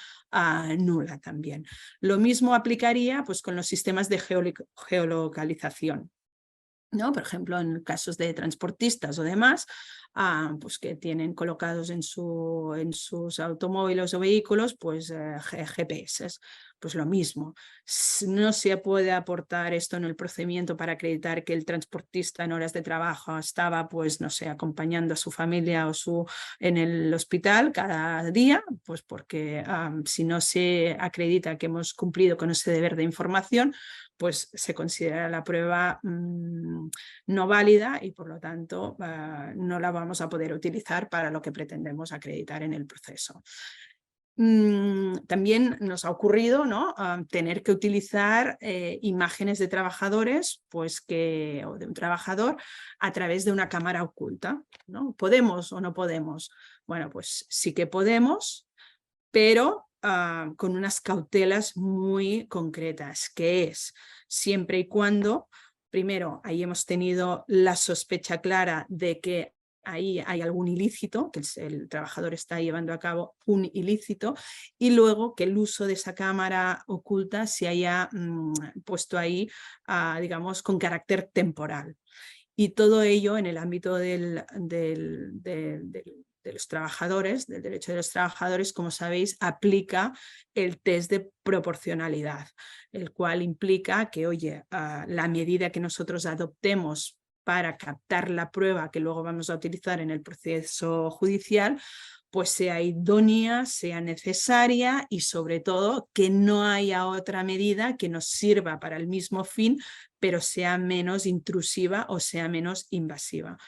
nula también. Lo mismo aplicaría pues, con los sistemas de geolocalización, ¿no? Por ejemplo, en casos de transportistas o demás, pues que tienen colocados en sus automóviles o vehículos pues, GPS. Pues lo mismo, no se puede aportar esto en el procedimiento para acreditar que el transportista en horas de trabajo estaba, pues no sé, acompañando a su familia o en el hospital cada día, pues porque si no se acredita que hemos cumplido con ese deber de información, pues se considera la prueba no válida y por lo tanto no la vamos a poder utilizar para lo que pretendemos acreditar en el proceso. También nos ha ocurrido, ¿no? Tener que utilizar imágenes de trabajadores pues o de un trabajador a través de una cámara oculta, ¿no? ¿Podemos o no podemos? Bueno, pues sí que podemos, pero con unas cautelas muy concretas, que es siempre y cuando, primero, ahí hemos tenido la sospecha clara de que ahí hay algún ilícito, que el trabajador está llevando a cabo un ilícito, y luego que el uso de esa cámara oculta se haya puesto ahí, digamos, con carácter temporal. Y todo ello en el ámbito de los trabajadores, del derecho de los trabajadores, como sabéis, aplica el test de proporcionalidad, el cual implica que, oye, la medida que nosotros adoptemos para captar la prueba que luego vamos a utilizar en el proceso judicial, pues sea idónea, sea necesaria y sobre todo que no haya otra medida que nos sirva para el mismo fin, pero sea menos intrusiva o sea menos invasiva.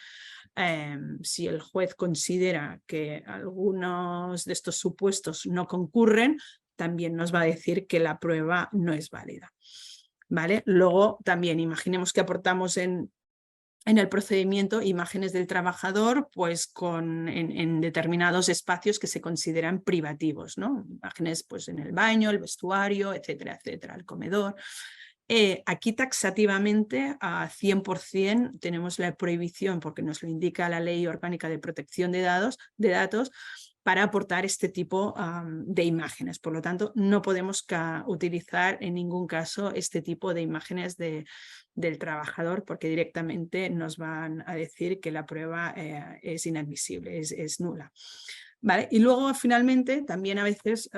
Si el juez considera que algunos de estos supuestos no concurren, también nos va a decir que la prueba no es válida. ¿Vale? Luego también imaginemos que aportamos en el procedimiento imágenes del trabajador pues en determinados espacios que se consideran privativos, ¿no? Imágenes pues en el baño, el vestuario, etcétera, etcétera, el comedor. Aquí taxativamente a 100% tenemos la prohibición, porque nos lo indica la Ley Orgánica de Protección de Datos, para aportar este tipo de imágenes. Por lo tanto, no podemos utilizar en ningún caso este tipo de imágenes del trabajador, porque directamente nos van a decir que la prueba es inadmisible, es nula. ¿Vale? Y luego finalmente también a veces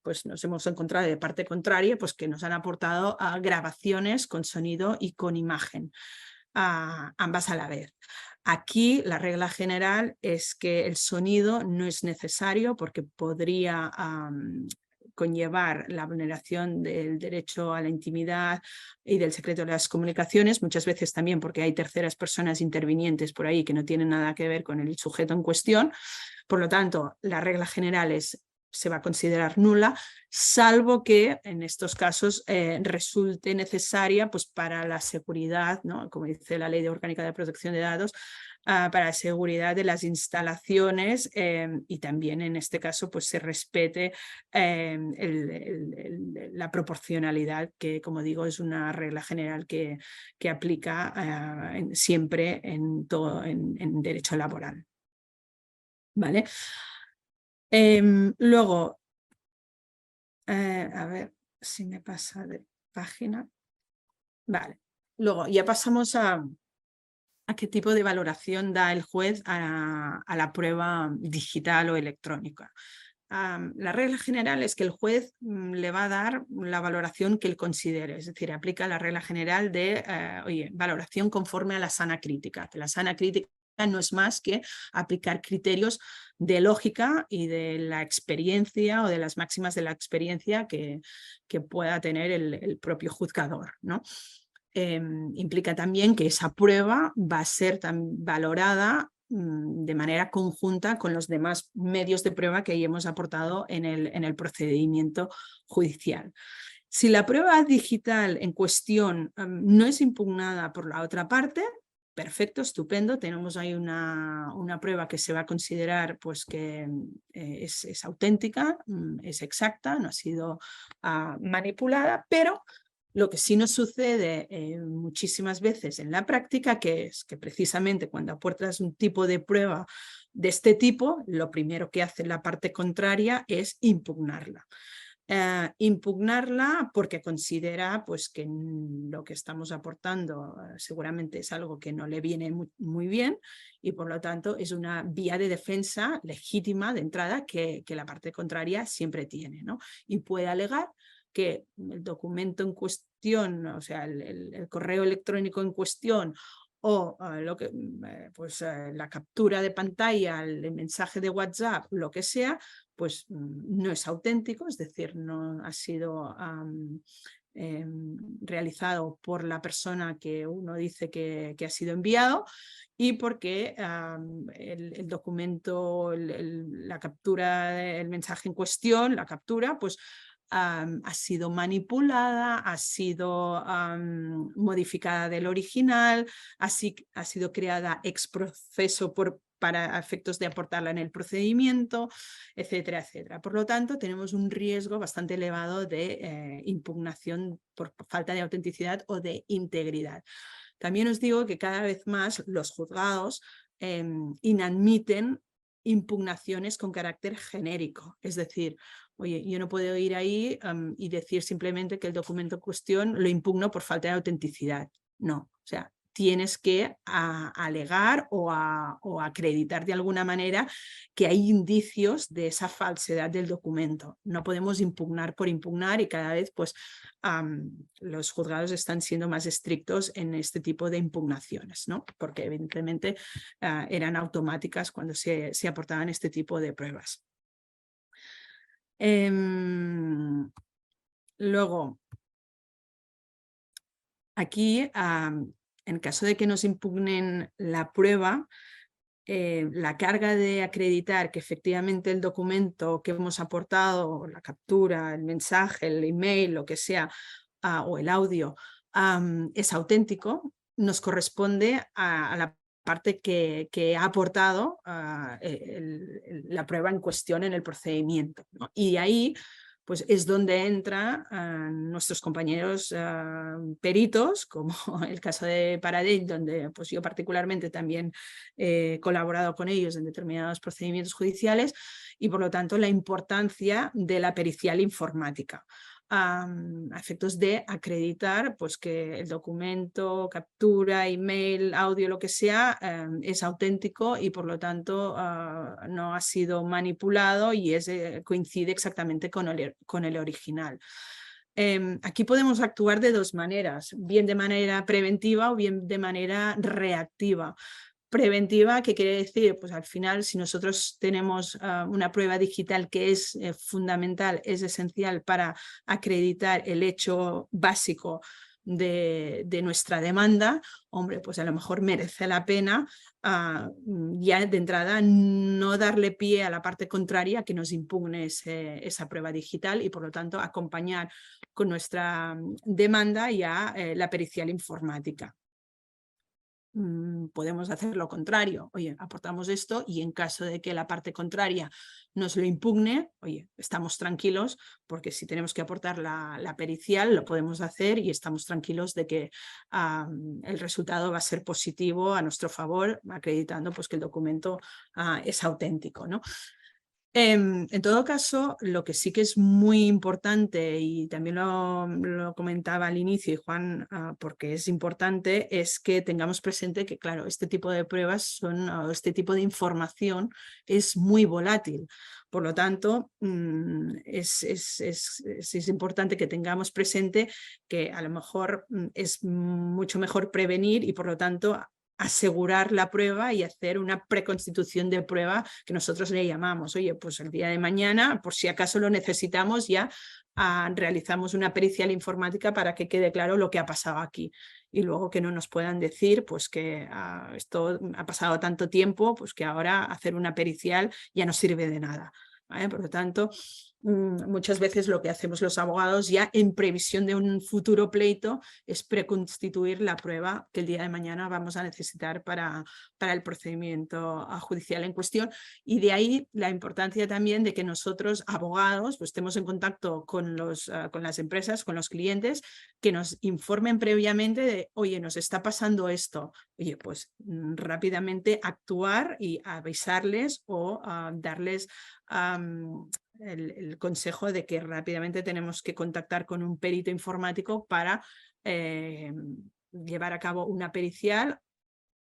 pues nos hemos encontrado de parte contraria pues que nos han aportado grabaciones con sonido y con imagen, ambas a la vez. Aquí la regla general es que el sonido no es necesario porque podría conllevar la vulneración del derecho a la intimidad y del secreto de las comunicaciones, muchas veces también porque hay terceras personas intervinientes por ahí que no tienen nada que ver con el sujeto en cuestión. Por lo tanto, la regla general se va a considerar nula, salvo que en estos casos resulte necesaria pues, para la seguridad, ¿no? Como dice la Ley Orgánica de Protección de Datos, para la seguridad de las instalaciones y también en este caso pues, se respete la proporcionalidad, que como digo es una regla general que aplica siempre en derecho laboral. ¿Vale? Luego, a ver si me pasa de página. Vale. Luego ya pasamos a qué tipo de valoración da el juez a la prueba digital o electrónica. La regla general es que el juez le va a dar la valoración que él considere, es decir, aplica la regla general de valoración conforme a la sana crítica, que la sana crítica no es más que aplicar criterios de lógica y de la experiencia o de las máximas de la experiencia que pueda tener el propio juzgador, ¿no? Implica también que esa prueba va a ser valorada de manera conjunta con los demás medios de prueba que hemos aportado en el procedimiento judicial. Si la prueba digital en cuestión no es impugnada por la otra parte, perfecto, estupendo, tenemos ahí una prueba que se va a considerar pues, que es auténtica, es exacta, no ha sido manipulada, pero lo que sí nos sucede muchísimas veces en la práctica, que es que precisamente cuando aportas un tipo de prueba de este tipo, lo primero que hace la parte contraria es impugnarla. Impugnarla porque considera pues, que lo que estamos aportando seguramente es algo que no le viene muy bien y por lo tanto es una vía de defensa legítima de entrada que la parte contraria siempre tiene, ¿no? Y puede alegar que el documento en cuestión, o sea, el correo electrónico en cuestión o la captura de pantalla, el mensaje de WhatsApp, lo que sea, pues no es auténtico, es decir, no ha sido realizado por la persona que uno dice que ha sido enviado y porque el documento, la captura del mensaje en cuestión, la captura, pues ha sido manipulada, ha sido modificada del original, ha sido creada ex proceso para efectos de aportarla en el procedimiento, etcétera, etcétera. Por lo tanto, tenemos un riesgo bastante elevado de impugnación por falta de autenticidad o de integridad. También os digo que cada vez más los juzgados inadmiten impugnaciones con carácter genérico. Es decir, oye, yo no puedo ir ahí y decir simplemente que el documento en cuestión lo impugno por falta de autenticidad. No, o sea, tienes que alegar o acreditar de alguna manera que hay indicios de esa falsedad del documento. No podemos impugnar por impugnar y cada vez pues, los juzgados están siendo más estrictos en este tipo de impugnaciones, ¿no? Porque evidentemente eran automáticas cuando se aportaban este tipo de pruebas. Luego, aquí, en caso de que nos impugnen la prueba, la carga de acreditar que efectivamente el documento que hemos aportado, la captura, el mensaje, el email, lo que sea, o el audio, es auténtico, nos corresponde a la parte que ha aportado la prueba en cuestión en el procedimiento, ¿no? Y ahí pues es donde entran nuestros compañeros peritos, como el caso de Paradell, donde pues yo particularmente también he colaborado con ellos en determinados procedimientos judiciales, y por lo tanto la importancia de la pericial informática. A efectos de acreditar pues, que el documento, captura, email, audio, lo que sea, es auténtico y por lo tanto no ha sido manipulado y coincide exactamente con el original. Aquí podemos actuar de dos maneras, bien de manera preventiva o bien de manera reactiva. Preventiva, ¿qué quiere decir? Pues al final, si nosotros tenemos una prueba digital que es fundamental, es esencial para acreditar el hecho básico de nuestra demanda, hombre, pues a lo mejor merece la pena ya de entrada no darle pie a la parte contraria que nos impugne esa prueba digital y por lo tanto acompañar con nuestra demanda ya la pericial informática. Podemos hacer lo contrario, oye, aportamos esto y en caso de que la parte contraria nos lo impugne, oye, estamos tranquilos porque si tenemos que aportar la pericial lo podemos hacer y estamos tranquilos de que el resultado va a ser positivo a nuestro favor, acreditando pues, que el documento es auténtico, ¿no? En todo caso, lo que sí que es muy importante y también lo comentaba al inicio y Juan, porque es importante, es que tengamos presente que, claro, este tipo de pruebas este tipo de información es muy volátil. Por lo tanto, es importante que tengamos presente que a lo mejor es mucho mejor prevenir y por lo tanto asegurar la prueba y hacer una preconstitución de prueba que nosotros le llamamos, oye, pues el día de mañana, por si acaso lo necesitamos, ya realizamos una pericial informática para que quede claro lo que ha pasado aquí y luego que no nos puedan decir pues que esto ha pasado tanto tiempo, pues que ahora hacer una pericial ya no sirve de nada, ¿vale? Por lo tanto, muchas veces lo que hacemos los abogados ya en previsión de un futuro pleito es preconstituir la prueba que el día de mañana vamos a necesitar para el procedimiento judicial en cuestión y de ahí la importancia también de que nosotros abogados pues estemos en contacto con las empresas, con los clientes, que nos informen previamente de oye, nos está pasando esto, oye, pues rápidamente actuar y avisarles o darles el consejo de que rápidamente tenemos que contactar con un perito informático para llevar a cabo una pericial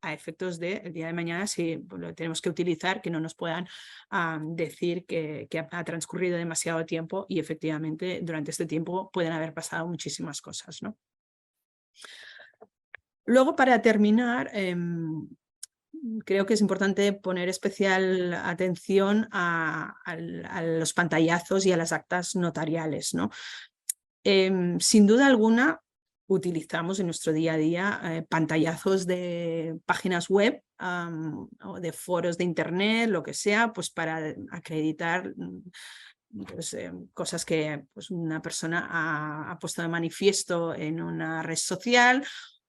a efectos de el día de mañana si lo tenemos que utilizar, que no nos puedan decir que ha transcurrido demasiado tiempo y efectivamente durante este tiempo pueden haber pasado muchísimas cosas, ¿no? Luego, para terminar, creo que es importante poner especial atención a los pantallazos y a las actas notariales, ¿no? Sin duda alguna, utilizamos en nuestro día a día pantallazos de páginas web o de foros de internet, lo que sea, pues para acreditar pues, cosas que pues, una persona ha puesto de manifiesto en una red social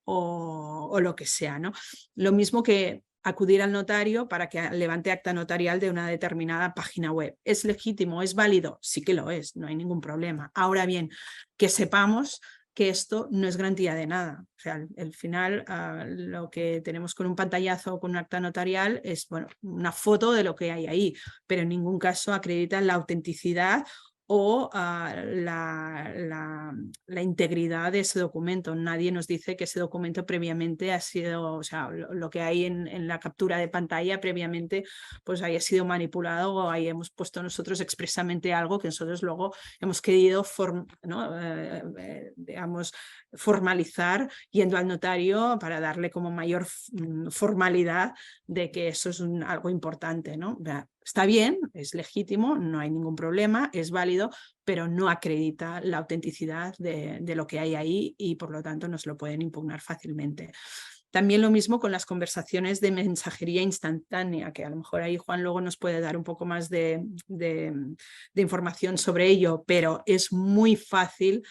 o lo que sea, ¿no? Lo mismo que acudir al notario para que levante acta notarial de una determinada página web. ¿Es legítimo? ¿Es válido? Sí que lo es, no hay ningún problema. Ahora bien, que sepamos que esto no es garantía de nada. O sea, al final lo que tenemos con un pantallazo o con un acta notarial es, bueno, una foto de lo que hay ahí, pero en ningún caso acredita la autenticidad o la integridad de ese documento. Nadie nos dice que ese documento previamente ha sido, o sea, lo que hay en la captura de pantalla previamente pues haya sido manipulado o hayamos puesto nosotros expresamente algo que nosotros luego hemos querido digamos, formalizar yendo al notario para darle como mayor formalidad de que eso es algo importante, ¿no? Está bien, es legítimo, no hay ningún problema, es válido, pero no acredita la autenticidad de lo que hay ahí y por lo tanto nos lo pueden impugnar fácilmente. También lo mismo con las conversaciones de mensajería instantánea, que a lo mejor ahí Juan luego nos puede dar un poco más de información sobre ello, pero es muy fácil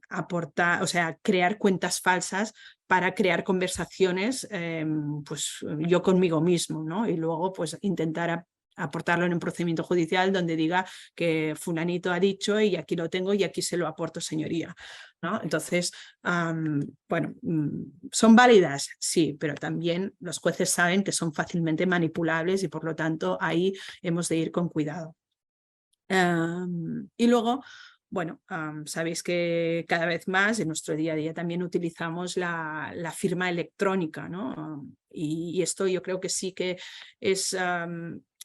aportar, o sea, crear cuentas falsas para crear conversaciones, pues yo conmigo mismo, ¿no? Y luego pues intentar aportarlo en un procedimiento judicial donde diga que fulanito ha dicho y aquí lo tengo y aquí se lo aporto, señoría, ¿no? Entonces, bueno, ¿son válidas? Sí, pero también los jueces saben que son fácilmente manipulables y por lo tanto ahí hemos de ir con cuidado. Y luego, bueno, sabéis que cada vez más en nuestro día a día también utilizamos la firma electrónica, ¿no? Y esto yo creo que sí que es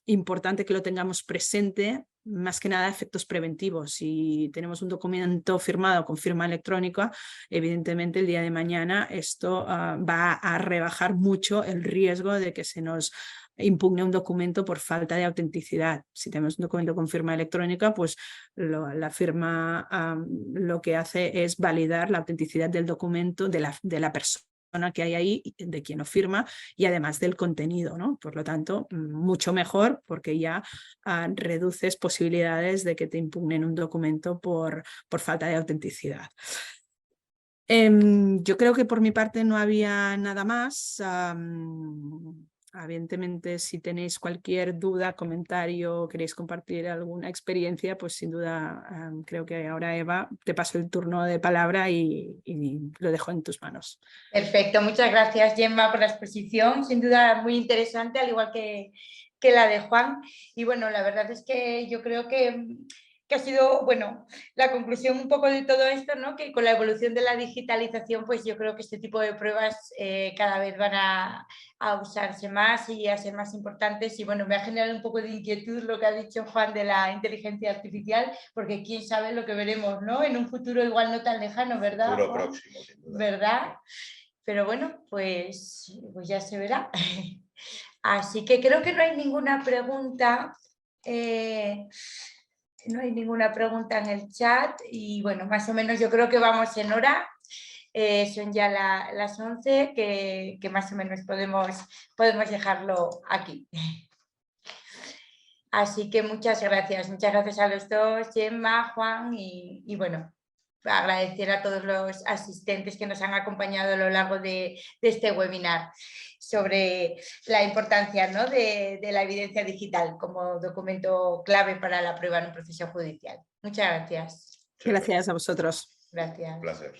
importante que lo tengamos presente, más que nada a efectos preventivos. Si tenemos un documento firmado con firma electrónica, evidentemente el día de mañana esto va a rebajar mucho el riesgo de que se nos impugne un documento por falta de autenticidad. Si tenemos un documento con firma electrónica, pues la firma lo que hace es validar la autenticidad del documento de la persona que hay ahí, de quien lo firma y además del contenido, ¿no? Por lo tanto, mucho mejor porque ya reduces posibilidades de que te impugnen un documento por falta de autenticidad. Yo creo que por mi parte no había nada más. Evidentemente, si tenéis cualquier duda, comentario, queréis compartir alguna experiencia, pues sin duda creo que ahora, Eva, te paso el turno de palabra y lo dejo en tus manos. Perfecto, muchas gracias, Gemma, por la exposición, sin duda muy interesante, al igual que la de Juan. Y bueno, la verdad es que yo creo que ha sido, bueno, la conclusión un poco de todo esto, ¿no? Que con la evolución de la digitalización, pues yo creo que este tipo de pruebas cada vez van a usarse más y a ser más importantes. Y bueno, me ha generado un poco de inquietud lo que ha dicho Juan de la inteligencia artificial, porque quién sabe lo que veremos, ¿no? En un futuro igual no tan lejano, ¿verdad? Futuro próximo, sin duda. ¿Verdad? Pero bueno, pues ya se verá. Así que creo que no hay ninguna pregunta. No hay ninguna pregunta en el chat y bueno, más o menos yo creo que vamos en hora. Son ya las 11 que más o menos podemos dejarlo aquí. Así que muchas gracias a los dos, Gemma, Juan y bueno, agradecer a todos los asistentes que nos han acompañado a lo largo de este webinar sobre la importancia, ¿no? de la evidencia digital como documento clave para la prueba en un proceso judicial. Muchas gracias. Gracias a vosotros. Gracias. Un placer.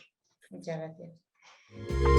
Muchas gracias.